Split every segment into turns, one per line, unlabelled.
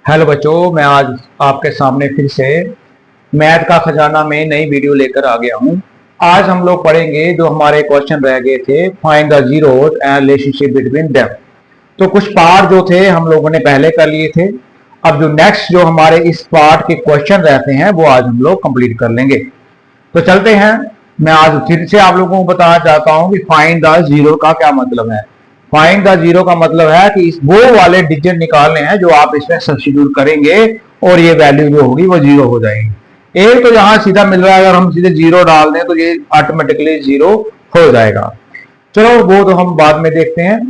Hello बच्चों, मैं आज आपके सामने फिर से मैथ का खजाना में नई वीडियो लेकर आ गया हूं। आज हम लोग पढ़ेंगे जो हमारे क्वेश्चन रह गए थे, find the zeros and relationship between them. तो कुछ पार्ट जो थे हम लोगों ने पहले कर लिए थे। अब जो नेक्स्ट जो हमारे इस पार्ट के क्वेश्चन रहते हैं वो आज हम लोग कंप्लीट कर लेंगे। तो चलते हैं। मैं आज फिर से आप लोगों को बताना चाहता हूं कि फाइंड द जीरो का क्या मतलब है। फाइंड द जीरो का मतलब है कि इस वो वाले डिजिट निकालने हैं जो आप इसमें सब्स्टिट्यूट करेंगे और ये वैल्यू जो होगी वो जीरो हो जाएगी। एक तो यहां सीधा मिल रहा है, अगर हम सीधे जीरो डाल दें तो ये ऑटोमेटिकली जीरो हो जाएगा। चलो वो तो हम बाद में देखते हैं।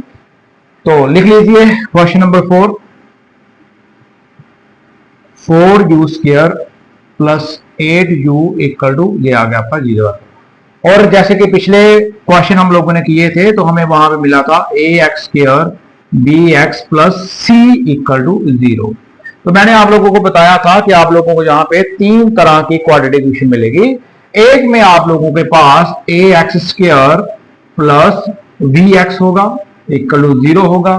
तो लिख लीजिए question number 4, 4u square plus 8u equal to ये आ गया आपका जीरो। और जैसे कि पिछले क्वेश्चन हम लोगों ने किए थे तो हमें वहां पे मिला था a x square b x plus c equal to zero. तो मैंने आप लोगों को बताया था कि आप लोगों को यहाँ पे तीन तरह की क्वाड्रेटिक इक्वेशन मिलेगी। एक में आप लोगों के पास a x square plus b x होगा इक्वल टू जीरो होगा,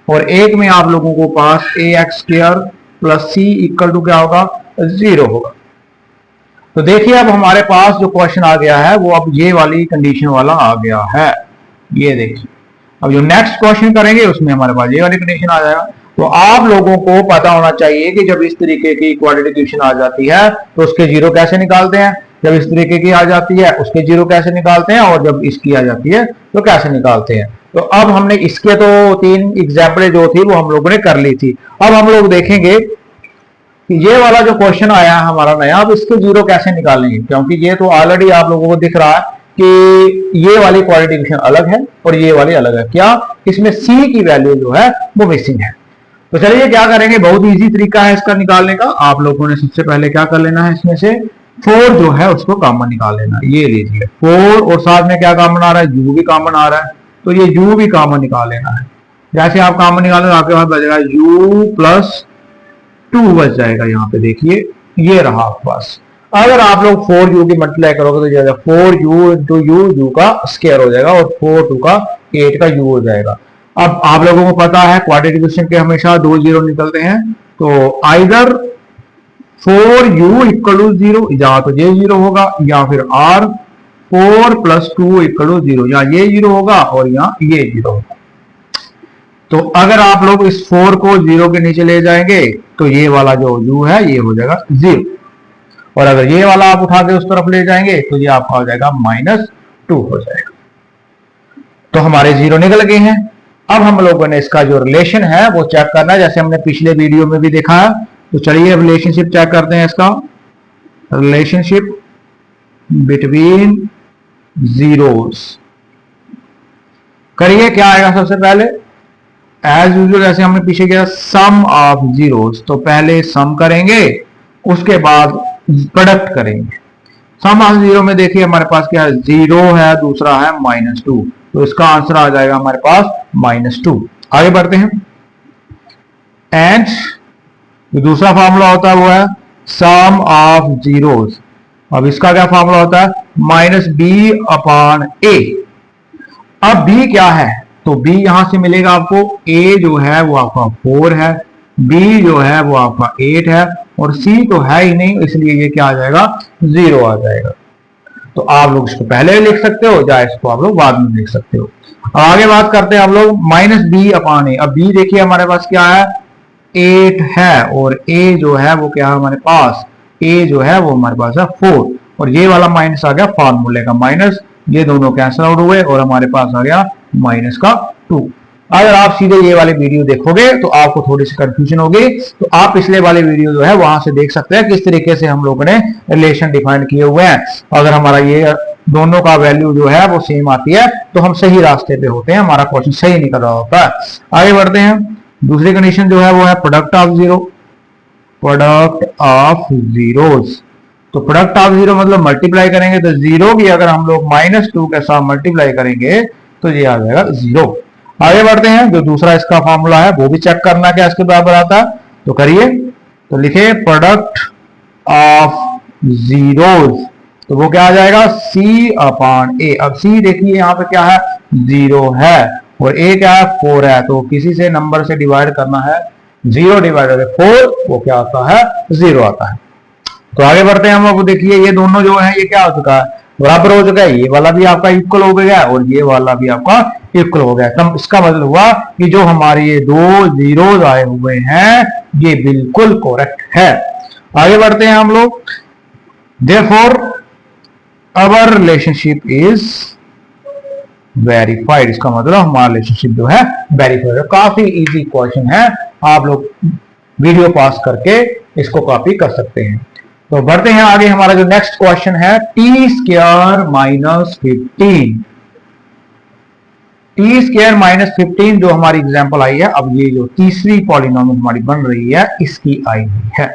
और एक में आप लोगों को पास a x square plus c equal to क्या होगा, जीरो होगा। तो देखिए अब हमारे पास जो क्वेश्चन आ गया है वो अब ये वाली कंडीशन वाला आ गया है। ये देखिए अब जो नेक्स्ट क्वेश्चन करेंगे उसमें हमारे पास ये वाली कंडीशन आ जाएगा। तो आप लोगों को पता होना चाहिए कि जब इस तरीके की क्वाड्रेटिक इक्वेशन आ जाती है तो उसके जीरो कैसे निकालते हैं, जब इस तरीके की आ जाती है उसके जीरो कैसे निकालते हैं, और जब इसकी आ जाती है तो कैसे निकालते हैं। तो अब हमने इसके तो तीन एग्जाम्पल जो थी वो हम लोगों ने कर ली थी। अब हम लोग देखेंगे ये वाला जो क्वेश्चन आया है हमारा नया, अब इसके जीरो कैसे निकालेंगे, क्योंकि ये तो ऑलरेडी आप लोगों को दिख रहा है कि ये वाली क्वाड्रेटिक इक्वेशन अलग है और ये वाली अलग है। क्या इसमें सी की वैल्यू जो है वो मिसिंग है। तो चलिए क्या करेंगे, बहुत इजी तरीका है इसका निकालने का। आप लोगों ने सबसे पहले क्या कर लेना है, इसमें से 4 जो है उसको कॉमन निकाल लेना। ये लीजिए 4 और साथ में क्या कॉमन आ रहा है, u भी कॉमन आ रहा है, तो ये u भी कॉमन निकाल लेना है। जैसे आप कॉमन निकालेंगे आपके पास बचेगा u प्लस 2 बच जाएगा। यहाँ पे देखिए ये रहा आपके पास। अगर आप लोग 4u की मल्टीप्लाई करोगे तो जाएगा 4u इंटू u का स्क्वायर हो जाएगा और 4 2 का 8 का u हो जाएगा। अब आप लोगों को पता है क्वाड्रेटिक इक्वेशन के हमेशा दो जीरो निकलते हैं, तो either 4u equal to zero, या तो ये जीरो होगा, या फिर r 4 plus 2 equal to zero, या ये जीरो होगा और यहाँ ये जीरो होगा। तो अगर आप लोग इस 4 को जीरो के नीचे ले जाएंगे तो ये वाला जो u है ये हो जाएगा जीरो, और अगर ये वाला आप उठा के उस तरफ ले जाएंगे तो ये आपका हो जाएगा -2 हो जाएगा। तो हमारे जीरो निकल गए हैं। अब हम लोगों ने इसका जो रिलेशन है वो चेक करना है, जैसे हमने पिछले वीडियो में भी देखा है। तो चलिए रिलेशनशिप चेक करते हैं इसका। रिलेशनशिप बिटवीन जीरोस करिए, क्या आएगा सबसे पहले, एज यूजुअल जैसे हमने पीछे किया सम ऑफ जीरोस, तो पहले सम करेंगे उसके बाद प्रोडक्ट करेंगे। सम ऑफ जीरो में देखिए हमारे पास क्या है, जीरो है, दूसरा है -2, तो इसका आंसर आ जाएगा हमारे पास -2। आगे बढ़ते हैं। एंड जो दूसरा फॉर्मूला होता है वो है सम ऑफ जीरोस। अब इसका क्या फॉर्मूला होता है, -b/a। अब b क्या है, तो b यहां से मिलेगा आपको, a जो है वो आपका 4 है, b जो है वो आपका 8 है, और c तो है ही नहीं, इसलिए ये क्या आ जाएगा, 0 आ जाएगा। तो आप लोग इसको पहले भी लिख सकते हो या इसको आप लोग बाद में लिख सकते हो। अब आगे बात करते हैं आप लोग -b/a। अब b देखिए हमारे पास क्या है, 8 है, और a जो है वो क्या है हमारे पास, a जो है वो हमारे पास है 4, और ये वाला माइनस आ गया फॉर्मूले का माइनस, ये दोनों कैंसिल आउट हुए और हमारे पास आ गया -2। अगर आप सीधे ये वाली वीडियो देखोगे तो आपको थोड़ी सी कंफ्यूजन होगी, तो आप पिछले वाले वीडियो जो है वहां से देख सकते हैं किस तरीके से हम लोगों ने रिलेशन डिफाइन किए हुए हैं। अगर हमारा ये दोनों का वैल्यू जो है वो सेम आती है तो हम सही रास्ते पे होते हैं, हमारा क्वेश्चन सही निकल रहा होता है। आगे बढ़ते हैं। दूसरी कंडीशन जो है वो है product of zero, product of zeros. तो प्रोडक्ट ऑफ जीरो मतलब मल्टीप्लाई करेंगे तो जीरो की अगर हम लोग -2 के साथ मल्टीप्लाई करेंगे तो ये आ जाएगा 0। आगे बढ़ते हैं। जो दूसरा इसका फॉर्मूला है वो भी चेक करना क्या इसके बराबर आता है, तो करिए। तो लिखे प्रोडक्ट ऑफ जीरोस, तो वो क्या आ जाएगा, c/a। अब c देखिए यहाँ पे क्या है, 0 है, और a क्या है, 4 है, तो किसी से नंबर से डिवाइड करना है 0 डिवाइडेड बाई 4 वो क्या आता है, 0 आता है। तो आगे बढ़ते हैं हम। अब देखिए ये दोनों जो है ये क्या हो चुका है, बराबर हो चुका है। ये वाला भी आपका इक्वल हो गया और ये वाला भी आपका इक्वल हो गया। तब इसका मतलब हुआ कि जो हमारे ये दो जीरोज आए हुए हैं ये बिल्कुल करेक्ट है। आगे बढ़ते हैं हम लोग। Therefore our relationship is verified, इसका मतलब हमारा रिलेशनशिप जो है वेरीफाइड है। काफी इजी क्वेश्चन है, आप लोग वीडियो पास करके इसको कॉपी कर सकते हैं। तो बढ़ते हैं आगे। हमारा जो नेक्स्ट क्वेश्चन है T square minus 15, T square minus 15 जो हमारी एग्जांपल आई है। अब ये जो तीसरी पॉलिनोमियल हमारी बन रही है इसकी आई हुई है।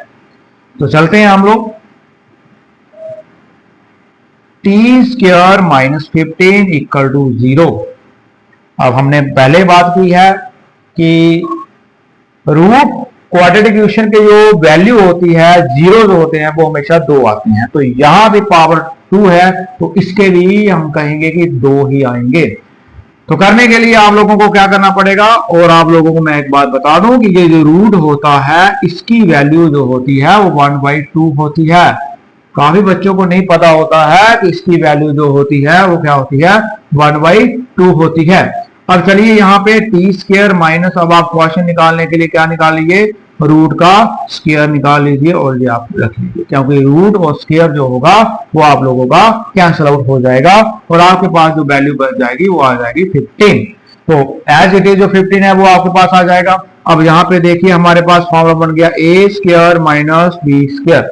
तो चलते हैं हम लोग। T square minus 15 equal to 0। अब हमने पहले बात की है कि रूट क्वाड्रेटिक इक्वेशन के जो वैल्यू होती है, जीरो जो होते हैं वो हमेशा 2 आते हैं। तो यहां भी पावर 2 है तो इसके लिए हम कहेंगे कि 2 ही आएंगे। तो करने के लिए आप लोगों को क्या करना पड़ेगा, और आप लोगों को मैं एक बात बता दूं कि ये जो रूट होता है इसकी वैल्यू जो होती है वो 1/2 होती है। काफी बच्चों को नहीं पता होता है कि इसकी वैल्यू जो होती है वो क्या होती है, 1/2 होती है। अब चलिए यहाँ पे टी स्क्वायर माइनस, अब आप क्वेश्चन निकालने के लिए क्या निकाल लीजिए, रूट का स्क्वायर निकाल लीजिए और ये आप रख लीजिए, क्योंकि रूट और स्क्वायर जो होगा वो आप लोगों का कैंसिल आउट हो जाएगा और आपके पास जो वैल्यू बच जाएगी वो आ जाएगी 15। तो एज इट इज जो 15 है वो आपके पास आ जाएगा। अब यहाँ पे देखिए हमारे पास फॉर्मूला बन गया ए स्क्वायर माइनस बी स्क्वायर,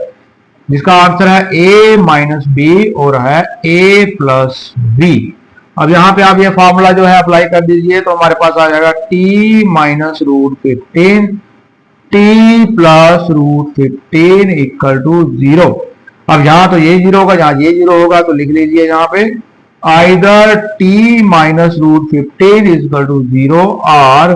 जिसका आंसर है a माइनस बी और है a प्लस बी। अब यहाँ पे आप ये फॉर्मूला जो है अप्लाई कर दीजिए तो हमारे पास आ जाएगा t minus root 15 t plus root 15 equal to 0। अब यहाँ तो ये 0 होगा, यहाँ ये 0 होगा, तो लिख लीजिए यहाँ पे either t minus root 15 equal to 0 और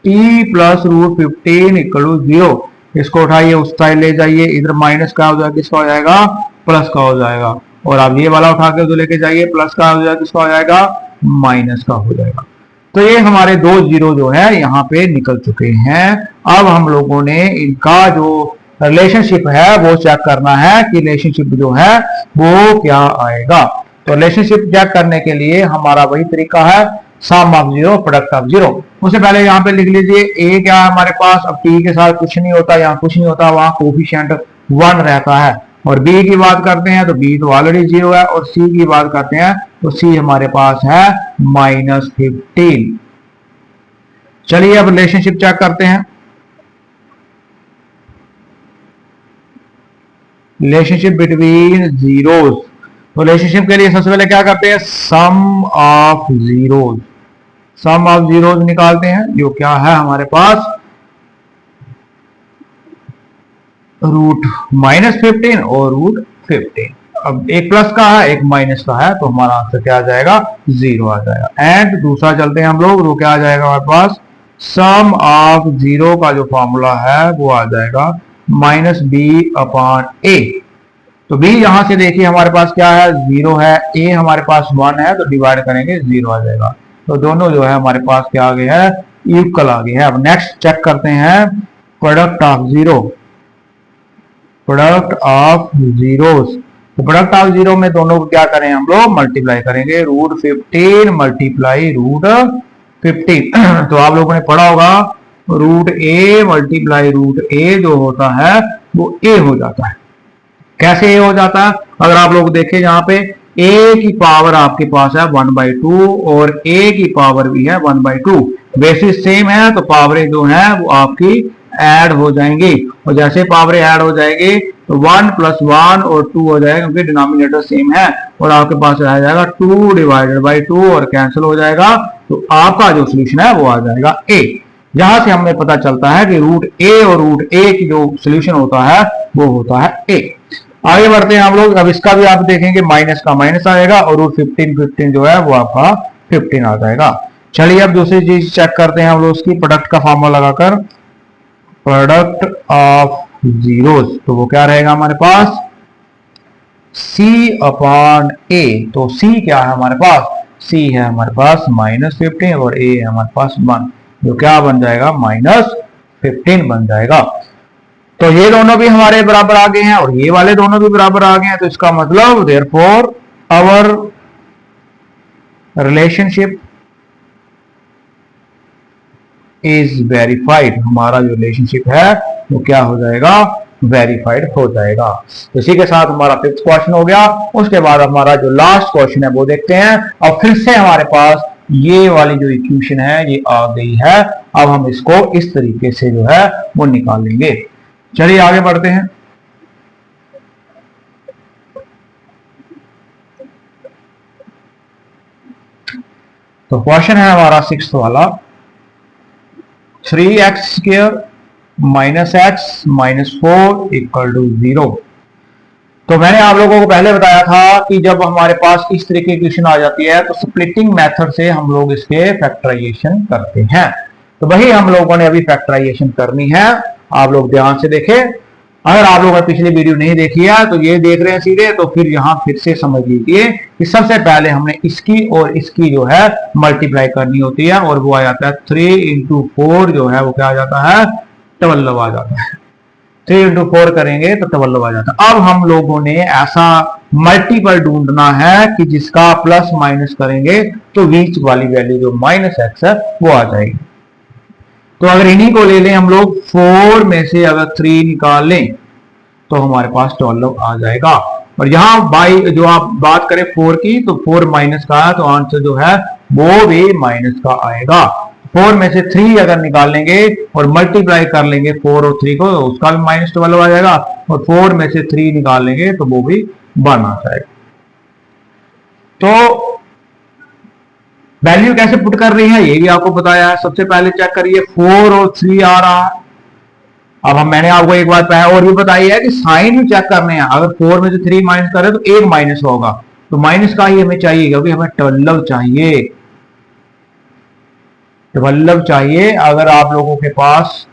t plus root 15 equal to 0। इसको उठाइए उस साइड ले जाइए, इधर माइनस का हो जाएगा, किसका हो जाएगा, प्लस का हो जाएगा। और आप ये वाला उठा के उधर लेके जाइए, प्लस का हो जाएगा, किसका हो जाएगा, माइनस का हो जाएगा। तो ये हमारे दो जीरो जो है यहाँ पे निकल चुके हैं। अब हम लोगों ने इनका जो रिलेशनशिप है वो चेक करना है कि रिलेशनशिप जो है वो क्या आएगा। तो रिलेशनशिप चेक करने के लिए हमारा वही तरीका है, sum of zero product of zero. उससे पहले यहाँ पे लिख लीजिए ए क्या है हमारे पास, अब टी के साथ कुछ नहीं होता, यहाँ कुछ नहीं होता, वहां कोफिशिएंट 1 रहता है। और बी की बात करते हैं तो बी तो ऑलरेडी 0 है, और सी की बात करते हैं तो सी हमारे पास है -15। चलिए अब रिलेशनशिप चेक करते हैं। रिलेशनशिप बिटवीन जीरोज, तो रिलेशनशिप के लिए सबसे पहले क्या करते हैं, sum of zeros, sum of zeros निकालते हैं, जो क्या है हमारे पास रूट -15 और रूट 15। अब एक प्लस का है एक माइनस का है, तो हमारा आंसर क्या आ जाएगा, 0 आ जाएगा। एंड दूसरा चलते हैं हम लोग, तो क्या आ जाएगा हमारे पास, सम ऑफ जीरो का जो फॉर्मूला है वो आ जाएगा -b/a। तो b यहां से देखिए हमारे पास क्या है, 0 है, a हमारे पास 1 है, तो डिवाइड करेंगे 0 आ जाएगा। तो दोनों जो है हमारे पास क्या आ गया है, इक्वल आ गया है। अब नेक्स्ट चेक करते हैं product of zero, product of zeros. तो प्रोडक्ट ऑफ जीरो में दोनों को क्या करें हम लोग, मल्टीप्लाई करेंगे, रूट 15 मल्टीप्लाई रूट 15। तो आप लोगों ने पढ़ा होगा root a multiply root a जो होता है वो a हो जाता है। कैसे a हो जाता है, अगर आप लोग देखें यहाँ पे a की पावर आपके पास है 1/2 और a की पावर भी है 1/2, बेसिस सेम है तो पावरें जो है वो आपकी ऐड हो जाएंगी, और जैसे पावरें ऐड हो जाएगी तो 1 + 1 और 2 हो जाएगा, क्योंकि डिनोमिनेटर सेम है, और आपके पास रह जाएगा 2 डिवाइडेड बाई 2 और कैंसिल हो जाएगा। तो आपका जो सोल्यूशन है वो आ जाएगा a। यहां से हमें पता चलता है कि रूट a और रूट a की जो सोल्यूशन होता है वो होता है a। आगे बढ़ते हैं हम लोग। अब इसका भी आप देखेंगे माइनस का माइनस आएगा और रूट 15 जो है वो आपका 15 आ जाएगा। चलिए अब दूसरी चीज चेक करते हैं हम लोग, उसकी प्रोडक्ट का फॉर्मूला लगाकर, प्रोडक्ट ऑफ जीरोस। तो वो क्या रहेगा हमारे पास, c/a। तो c क्या है हमारे पास, c है हमारे पास -15 और a है हमारे पास 1, जो क्या बन जाएगा 15 बन जाएगा। तो ये दोनों भी हमारे बराबर आ गए हैं और ये वाले दोनों भी बराबर आ गए हैं, तो इसका मतलब therefore our relationship is verified. हमारा जो रिलेशनशिप है वो क्या हो जाएगा, वेरीफाइड हो जाएगा। तो इसी के साथ हमारा 5th क्वेश्चन हो गया। उसके बाद हमारा जो लास्ट क्वेश्चन है वो देखते हैं। और फिर से हमारे पास ये वाली जो इक्वेशन है ये आ गई है। अब हम इसको इस तरीके से जो है वो निकाल लेंगे। चलिए आगे बढ़ते हैं। तो क्वेश्चन है हमारा 6th वाला, 3x² minus x minus 4 equal to 0। तो मैंने आप लोगों को पहले बताया था कि जब हमारे पास इस तरीके की क्वेश्चन आ जाती है तो स्प्लिटिंग मेथड से हम लोग इसके फैक्टराइजेशन करते हैं। तो वही हम लोगों ने अभी फैक्टराइजेशन करनी है। आप लोग ध्यान से देखें। अगर आप लोगों ने पिछली वीडियो नहीं देखी है तो ये देख रहे हैं सीधे, तो फिर यहां फिर से समझ लीजिए कि सबसे पहले हमने इसकी और इसकी जो है मल्टीप्लाई करनी होती है और वो आ जाता है 3 इंटू 4 जो है वो क्या आ जाता है, 12 आ जाता है। 3 इंटू 4 करेंगे तो 12 आ जाता है। अब हम लोगों ने ऐसा मल्टीपल ढूंढना है कि जिसका प्लस माइनस करेंगे तो बीच वाली वैल्यू जो -x है वो आ जाएगी। तो अगर इन्हीं को ले लें हम लोग, 4 में से अगर 3 निकाल लें तो हमारे पास 12 आ जाएगा। और यहां बाई जो आप बात करें 4 की, तो 4 माइनस का है तो आंसर जो है वो भी माइनस का आएगा। 4 में से 3 अगर निकाल लेंगे और मल्टीप्लाई कर लेंगे 4 और 3 को, तो उसका भी -12 आ जाएगा। और 4 में से 3 निकाल लेंगे तो वो भी 1 आ जाएगा। तो वैल्यू कैसे पुट कर रही है ये भी आपको बताया है। सबसे पहले चेक करिए 4 और 3 आ रहा है। अब मैंने आपको एक बात और भी बताई है कि साइन भी चेक करने हैं। अगर 4 में से 3 माइनस करें तो 1 माइनस होगा, तो माइनस का ही हमें चाहिए क्योंकि हमें 12 चाहिए। 12 चाहिए। अगर आप लोगों के पास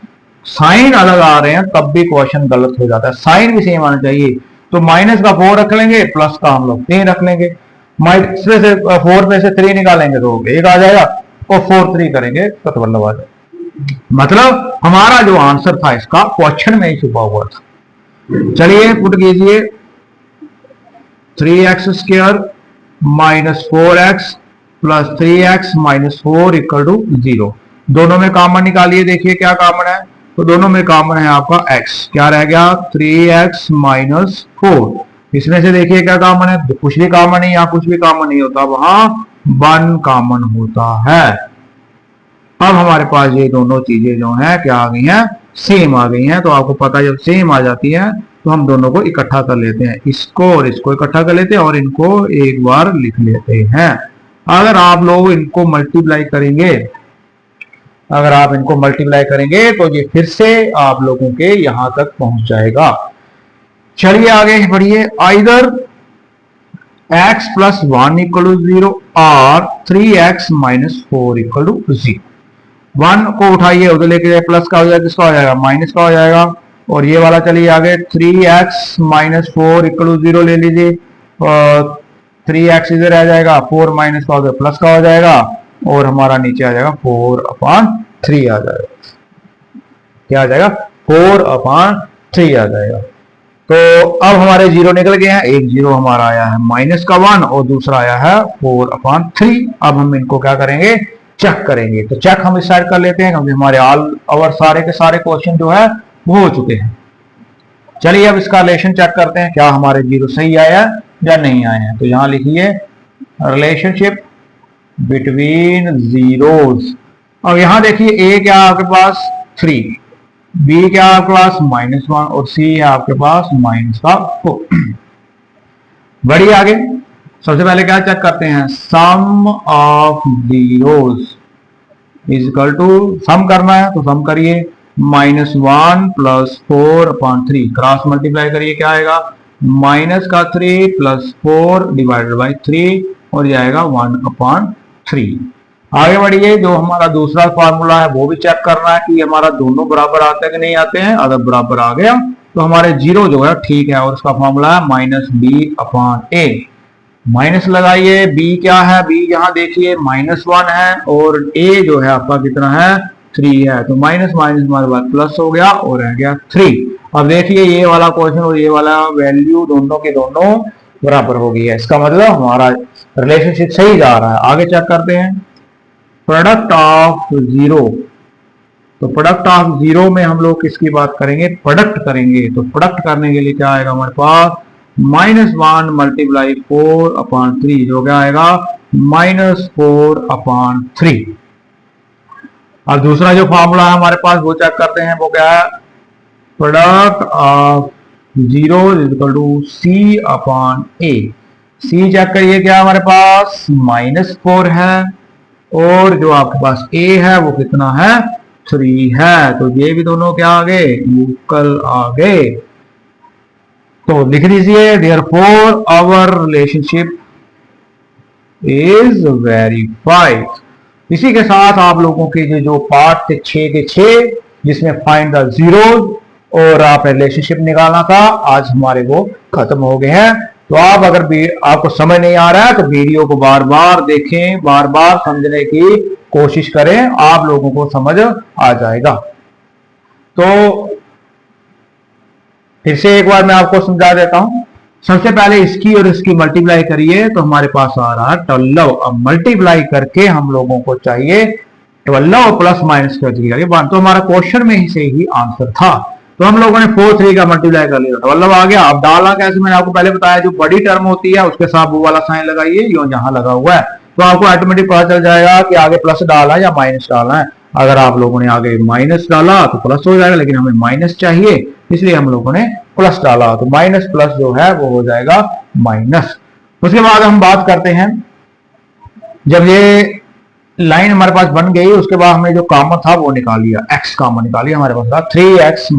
साइन अलग आ रहे हैं तब भी क्वेश्चन गलत हो जाता है। साइन भी सेम आना चाहिए। तो माइनस का 4 रख लेंगे, प्लस का हम लोग 3 रख लेंगे। माइनस में से 4 में से 3 निकालेंगे तो 1 आ जाएगा और 4 3 करेंगे तो 12 आ जाएगा। मतलब हमारा जो आंसर था इसका क्वेश्चन में ही छुपा हुआ था। चलिए पुट कीजिए 3x² minus 4x plus 3x minus 4 equal to 0। दोनों में कॉमन निकालिए, देखिए क्या कॉमन है। तो दोनों में कॉमन है आपका x, क्या रह गया 3x माइनस 4। इसमें से देखिए क्या कॉमन है, कुछ भी कॉमन नहीं, यहाँ कुछ भी कॉमन नहीं होता, वहां 1 कॉमन होता है। अब हमारे पास ये दोनों चीजें जो हैं क्या आ गई हैं, सेम आ गई हैं। तो आपको पता है जब सेम आ जाती है तो हम दोनों को इकट्ठा कर लेते हैं, इसको और इसको इकट्ठा कर लेते हैं और इनको एक बार लिख लेते हैं। अगर आप लोग इनको मल्टीप्लाई करेंगे, अगर आप इनको मल्टीप्लाई करेंगे तो ये फिर से आप लोगों के यहां तक पहुंच जाएगा। चलिए आगे बढ़िए। Either x plus 1 equal to 0 और 3x माइनस 4 इक्वल टू 0। 1 को उठाइए उधर लेके जाए, प्लस का हो जाएगा, किसका हो जाएगा माइनस का हो जाएगा। और ये वाला चलिए आगे 3x माइनस 4 इक्वल टू 0 ले लीजिए और 3x इधर आ जाएगा, 4 माइनस का उधर प्लस का हो जाएगा और हमारा नीचे आ जाएगा 4/3 आ जाएगा। क्या आ जाएगा 4/3 आ जाएगा। तो अब हमारे 0 निकल गए हैं। एक 0 हमारा आया है -1 और दूसरा आया है 4/3। अब हम इनको क्या करेंगे, चेक करेंगे। तो चेक हम इस साइड कर लेते हैं क्योंकि हमारे और सारे के सारे क्वेश्चन जो है वो हो चुके हैं। चलिए अब इसका रिलेशन चेक करते हैं, क्या हमारे 0 सही आया या नहीं आए हैं। तो यहां लिखिए रिलेशनशिप बिटवीन जीरोस। अब यहां देखिए ए क्या आपके पास 3, बी क्या आपके पास -1 और सी है आपके पास -4। बढ़िए आगे। सबसे पहले क्या चेक करते हैं, sum of zeros is equal to, sum करना है तो सम करिए, -1 प्लस 4/3 क्रॉस मल्टीप्लाई करिए, क्या आएगा -3 प्लस 4 डिवाइडेड बाई 3 और जाएगा 1/3। आगे बढ़िए। जो हमारा दूसरा फार्मूला है वो भी चेक करना है कि हमारा दोनों बराबर आते हैं कि नहीं आते हैं। अगर बराबर आ गया तो हमारे 0 जो है ठीक है और उसका फार्मूला है -b/a। माइनस लगाइए, b क्या है, b यहां देखिए -1 है और a जो है आपका कितना है 3 है, तो माइनस माइनस हमारे पास प्लस हो गया और रह गया 3। अब देखिए ये वाला क्वेश्चन और ये वाला वैल्यू दोनों के दोनों बराबर हो गई है, इसका मतलब हमारा रिलेशनशिप सही जा रहा है। आगे चेक करते हैं प्रोडक्ट ऑफ जीरो। तो प्रोडक्ट ऑफ जीरो में हम लोग किसकी बात करेंगे, प्रोडक्ट करेंगे। तो प्रोडक्ट करने के लिए क्या आएगा हमारे पास, -1 मल्टीप्लाई 4/3 जो क्या आएगा -4/3। अब दूसरा जो फॉर्मूला है हमारे पास वो चेक करते हैं, वो क्या है, product of zero equal to C/A। C check करिए क्या हमारे पास -4 है और जो आपके पास A है वो कितना है 3 है, तो ये भी दोनों क्या आ गए, इक्वल आ गए। तो लिख दीजिए therefore our relationship is verified. इसी के साथ आप लोगों के जो पार्ट थे 6 के 6 जिसमें फाइंड द जीरोज और आप रिलेशनशिप निकालना था, आज हमारे वो खत्म हो गए हैं। तो आप अगर आपको समझ नहीं आ रहा है तो वीडियो को बार बार देखें, बार बार समझने की कोशिश करें, आप लोगों को समझ आ जाएगा। तो फिर से एक बार मैं आपको समझा देता हूं। सबसे पहले इसकी और इसकी मल्टीप्लाई करिए तो हमारे पास आ रहा है 12। अब मल्टीप्लाई करके हम लोगों को चाहिए 12 प्लस माइनस कर दीजिए, तो हमारा क्वेश्चन में ही से ही आंसर था। तो हम लोगों ने 4 3 का मल्टीप्लाई कर लिया, 12 आ गया। अब डालना कैसे, मैंने आपको पहले बताया, जो बड़ी टर्म होती है उसके साथ वो वाला साइन लगाइए जो जहां लगा हुआ है, तो आपको ऑटोमेटिक पता चल जाएगा कि आगे प्लस डालना है या माइनस डालना है। अगर आप लोगों ने आगे माइनस डाला तो प्लस हो जाएगा, लेकिन हमें माइनस चाहिए इसलिए हम लोगों ने प्लस डाला, तो माइनस प्लस जो है वो हो जाएगा माइनस। उसके बाद हम बात करते हैं, जब ये लाइन हमारे पास बन गई उसके बाद हमने जो कॉमन था वो निकाल लिया, x कॉमन निकाल लिया, हमारे पास था 3x -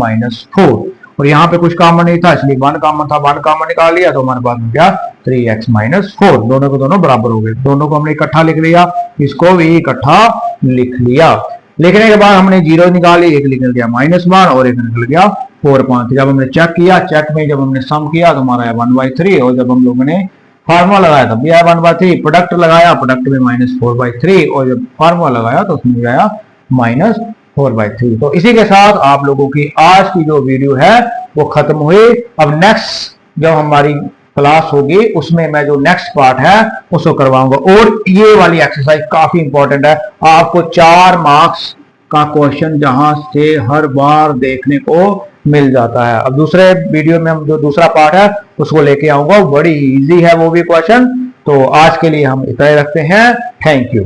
4 और यहाँ पे कुछ कॉमन नहीं था इसलिए 1 कॉमन था, 1 कॉमन निकाल लिया तो हमारे पास क्या 3x - 4, दोनों को दोनों बराबर हो गए। दोनों को हमने इकट्ठा लिख लिया, इसको भी इकट्ठा लिख लिया। लिखने के बाद हमने जीरो निकाली, एक निकल गया -1 और एक निकल गया 4/5। जब हमने चेक किया, चेक में जब हमने सम किया तो हमारा 1/3 और जब हम लोगों ने फार्मूला लगाया तब भी आया 1/3। प्रोडक्ट लगाया, प्रोडक्ट में -4/3 और जब फार्मूला लगाया तो उसमें भी आया -4/3। तो इसी के साथ आप लोगों की आज की जो वीडियो है वो खत्म हुई। अब नेक्स्ट जब हमारी क्लास होगी उसमें मैं जो नेक्स्ट पार्ट है उसको करवाऊंगा। और ये वाली एक्सरसाइज काफी इंपॉर्टेंट है, आपको 4 मार्क्स का क्वेश्चन जहां से हर बार देखने को मिल जाता है। अब दूसरे वीडियो में हम जो दूसरा पार्ट है उसको लेके आऊंगा, बड़ी इजी है वो भी क्वेश्चन। तो आज के लिए हम इतना ही रखते हैं, थैंक यू।